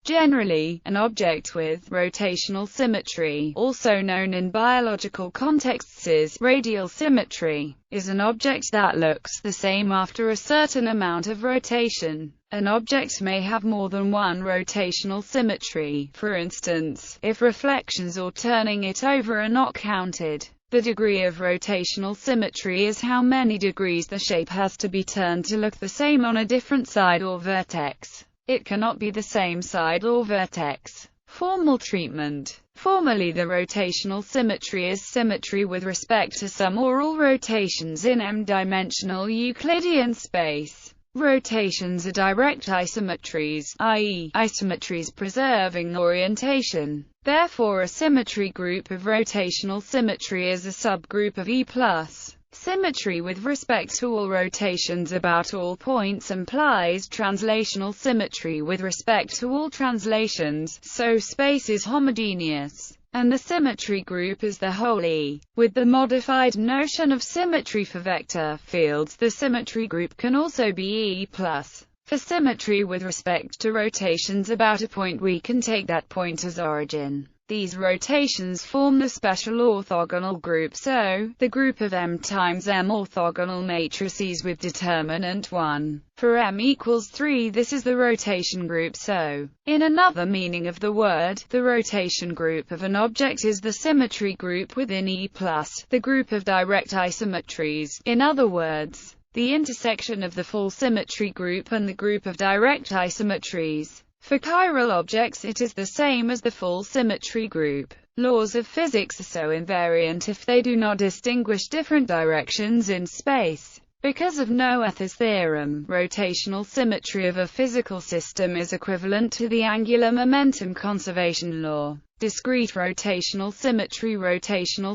Generally, an object with rotational symmetry, also known in biological contexts as radial symmetry, is an object that looks the same after a certain amount of rotation. An object may have more than one rotational symmetry. For instance, if reflections or turning it over are not counted, the degree of rotational symmetry is how many degrees the shape has to be turned to look the same on a different side or vertex. It cannot be the same side or vertex. Formal treatment. Formally, the rotational symmetry is symmetry with respect to some or all rotations in m-dimensional Euclidean space. Rotations are direct isometries, i.e., isometries preserving orientation. Therefore, a symmetry group of rotational symmetry is a subgroup of E+. Symmetry with respect to all rotations about all points implies translational symmetry with respect to all translations, so space is homogeneous, and the symmetry group is the whole E. With the modified notion of symmetry for vector fields, the symmetry group can also be E+. For symmetry with respect to rotations about a point, we can take that point as origin. These rotations form the special orthogonal group, so the group of m times m orthogonal matrices with determinant 1. For m equals 3, this is the rotation group, so, in another meaning of the word, the rotation group of an object is the symmetry group within E+, the group of direct isometries. In other words, the intersection of the full symmetry group and the group of direct isometries. For chiral objects, it is the same as the full symmetry group. Laws of physics are so invariant if they do not distinguish different directions in space. Because of Noether's theorem, rotational symmetry of a physical system is equivalent to the angular momentum conservation law. Discrete rotational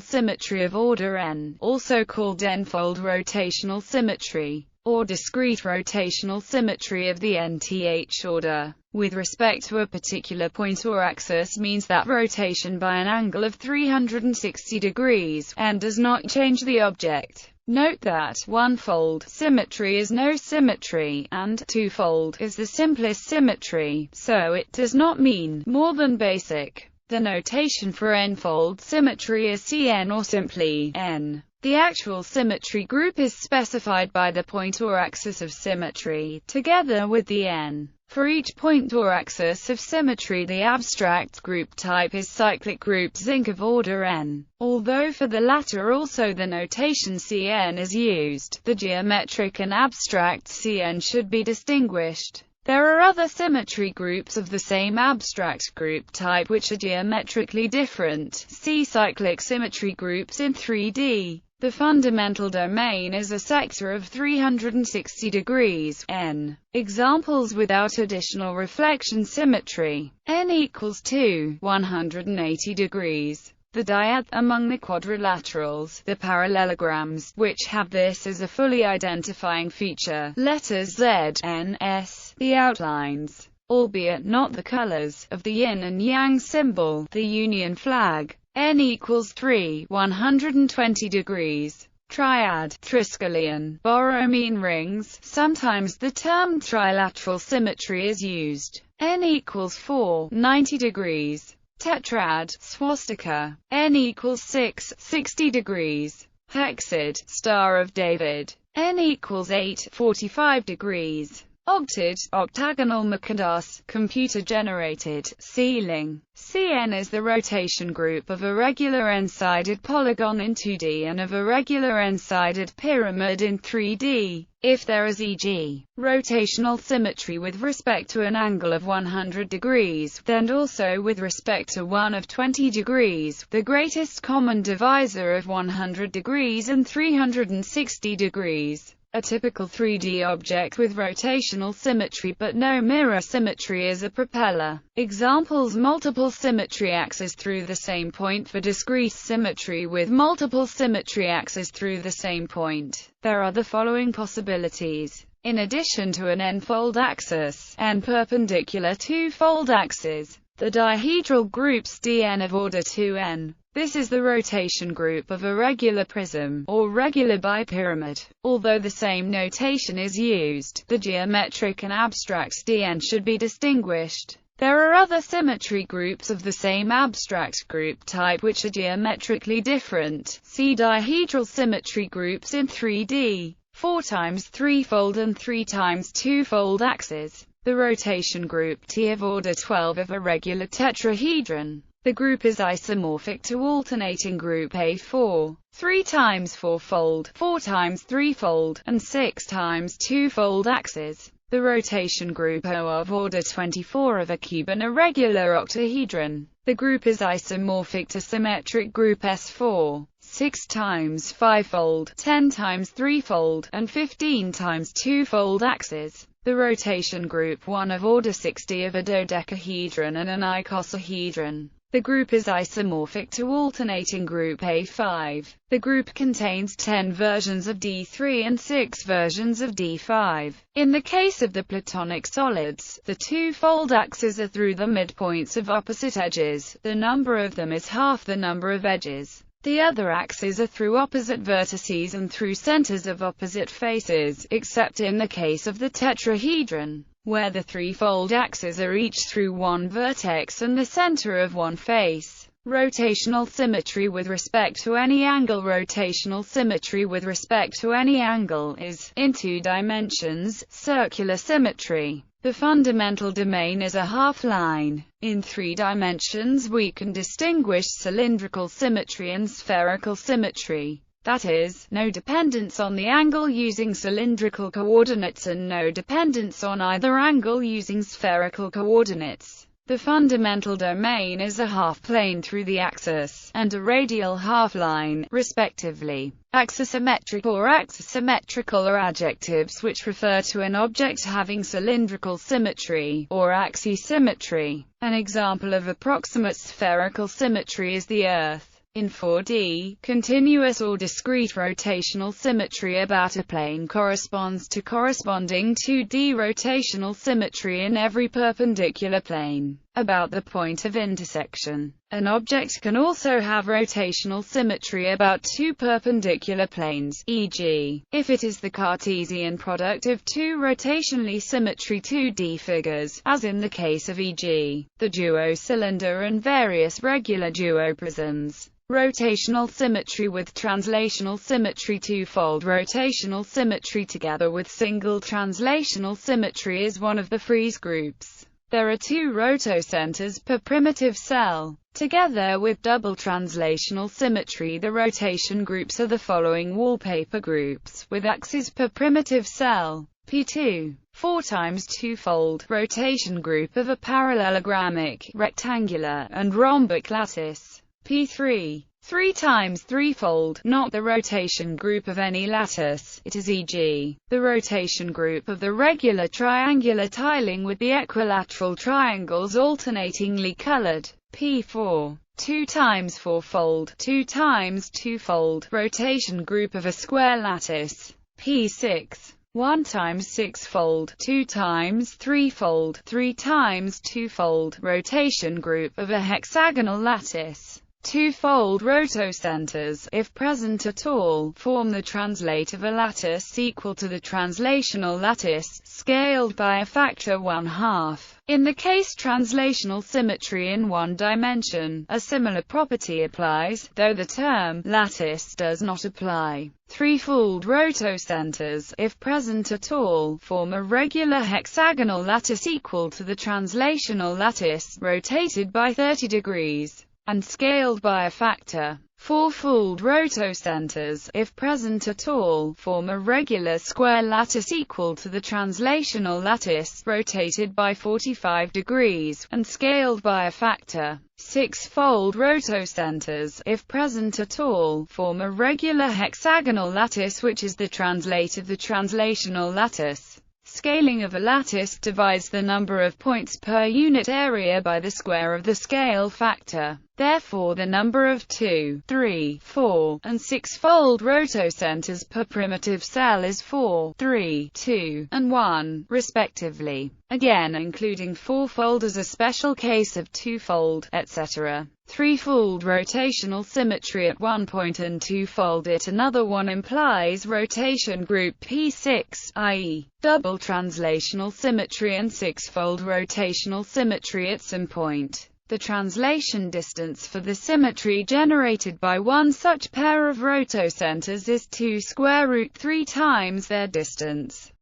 symmetry of order n, also called n-fold rotational symmetry, or discrete rotational symmetry of the nth order, with respect to a particular point or axis, means that rotation by an angle of 360 degrees, n does not change the object. Note that one-fold symmetry is no symmetry, and two-fold is the simplest symmetry, so it does not mean more than basic. The notation for n-fold symmetry is Cn or simply n. The actual symmetry group is specified by the point or axis of symmetry, together with the n. For each point or axis of symmetry, the abstract group type is cyclic group zinc of order n. Although for the latter also the notation Cn is used, the geometric and abstract Cn should be distinguished. There are other symmetry groups of the same abstract group type which are geometrically different. See cyclic symmetry groups in 3D. The fundamental domain is a sector of 360 degrees, n. Examples without additional reflection symmetry. N equals 2, 180 degrees. The dyad among the quadrilaterals, the parallelograms, which have this as a fully identifying feature, letters Z, N, S, the outlines, albeit not the colors, of the yin and yang symbol, the Union flag. N equals 3, 120 degrees. Triad, triskelion, borromine rings, sometimes the term trilateral symmetry is used. N equals 4, 90 degrees. Tetrad, swastika. N equals 6, 60 degrees. Hexad, Star of David. N equals 8, 45 degrees. Octad, octagonal Mercados, computer-generated, ceiling. Cn is the rotation group of a regular n-sided polygon in 2D and of a regular n-sided pyramid in 3D. If there is e.g. rotational symmetry with respect to an angle of 100 degrees, then also with respect to one of 20 degrees, the greatest common divisor of 100 degrees and 360 degrees. A typical 3D object with rotational symmetry but no mirror symmetry is a propeller. Examples: multiple symmetry axes through the same point. For discrete symmetry with multiple symmetry axes through the same point, there are the following possibilities. In addition to an n-fold axis, n perpendicular two-fold axes, the dihedral groups Dn of order 2n. This is the rotation group of a regular prism, or regular bipyramid. Although the same notation is used, the geometric and abstract Dn should be distinguished. There are other symmetry groups of the same abstract group type which are geometrically different. See dihedral symmetry groups in 3D, 4x threefold and 3x twofold axes. The rotation group T of order 12 of a regular tetrahedron. The group is isomorphic to alternating group A4, 3x fourfold, 4x threefold, and 6x twofold axes. The rotation group O of order 24 of a cube and a regular octahedron. The group is isomorphic to symmetric group S4, 6x fivefold, 10x threefold, and 15x twofold axes. The rotation group 1 of order 60 of a dodecahedron and an icosahedron. The group is isomorphic to alternating group A5. The group contains 10 versions of D3 and 6 versions of D5. In the case of the Platonic solids, the twofold axes are through the midpoints of opposite edges. The number of them is half the number of edges. The other axes are through opposite vertices and through centers of opposite faces, except in the case of the tetrahedron, where the threefold axes are each through one vertex and the center of one face. Rotational symmetry with respect to any angle. Rotational symmetry with respect to any angle is, in 2 dimensions, circular symmetry. The fundamental domain is a half-line. In 3 dimensions we can distinguish cylindrical symmetry and spherical symmetry. That is, no dependence on the angle using cylindrical coordinates and no dependence on either angle using spherical coordinates. The fundamental domain is a half-plane through the axis, and a radial half-line, respectively. Axisymmetric or axisymmetrical are adjectives which refer to an object having cylindrical symmetry, or axisymmetry. An example of approximate spherical symmetry is the Earth. In 4D, continuous or discrete rotational symmetry about a plane corresponds to corresponding 2D rotational symmetry in every perpendicular plane, about the point of intersection. An object can also have rotational symmetry about 2 perpendicular planes, e.g., if it is the Cartesian product of 2 rotationally symmetry 2D figures, as in the case of e.g., the duocylinder and various regular duoprisms. Rotational symmetry with translational symmetry. Twofold rotational symmetry together with single translational symmetry is one of the Fries groups. There are 2 rotocenters per primitive cell. Together with double translational symmetry, the rotation groups are the following wallpaper groups, with axes per primitive cell. P2, 4x twofold rotation group of a parallelogramic, rectangular, and rhombic lattice. P3, 3x threefold, not the rotation group of any lattice, it is e.g., the rotation group of the regular triangular tiling with the equilateral triangles alternatingly colored. P4, 2x fourfold, 2x twofold, rotation group of a square lattice. P6, 1x sixfold, 2x threefold, 3x twofold, rotation group of a hexagonal lattice. Twofold rotocenters, if present at all, form the translate of a lattice equal to the translational lattice, scaled by a factor 1/2. In the case translational symmetry in 1 dimension, a similar property applies, though the term lattice does not apply. Threefold rotocenters, if present at all, form a regular hexagonal lattice equal to the translational lattice, rotated by 30 degrees. And scaled by a factor. Fourfold rotocenters, if present at all, form a regular square lattice equal to the translational lattice, rotated by 45 degrees, and scaled by a factor. Sixfold rotocenters, if present at all, form a regular hexagonal lattice which is the translate of the translational lattice. Scaling of a lattice divides the number of points per unit area by the square of the scale factor. Therefore the number of 2, 3, 4, and 6-fold rotocenters per primitive cell is 4, 3, 2, and 1, respectively. Again, including 4-fold as a special case of 2-fold, etc. 3-fold rotational symmetry at one point and 2-fold at another one implies rotation group P6, i.e., double translational symmetry, and 6-fold rotational symmetry at some point. The translation distance for the symmetry generated by one such pair of rotocenters is 2 square root 3 times their distance.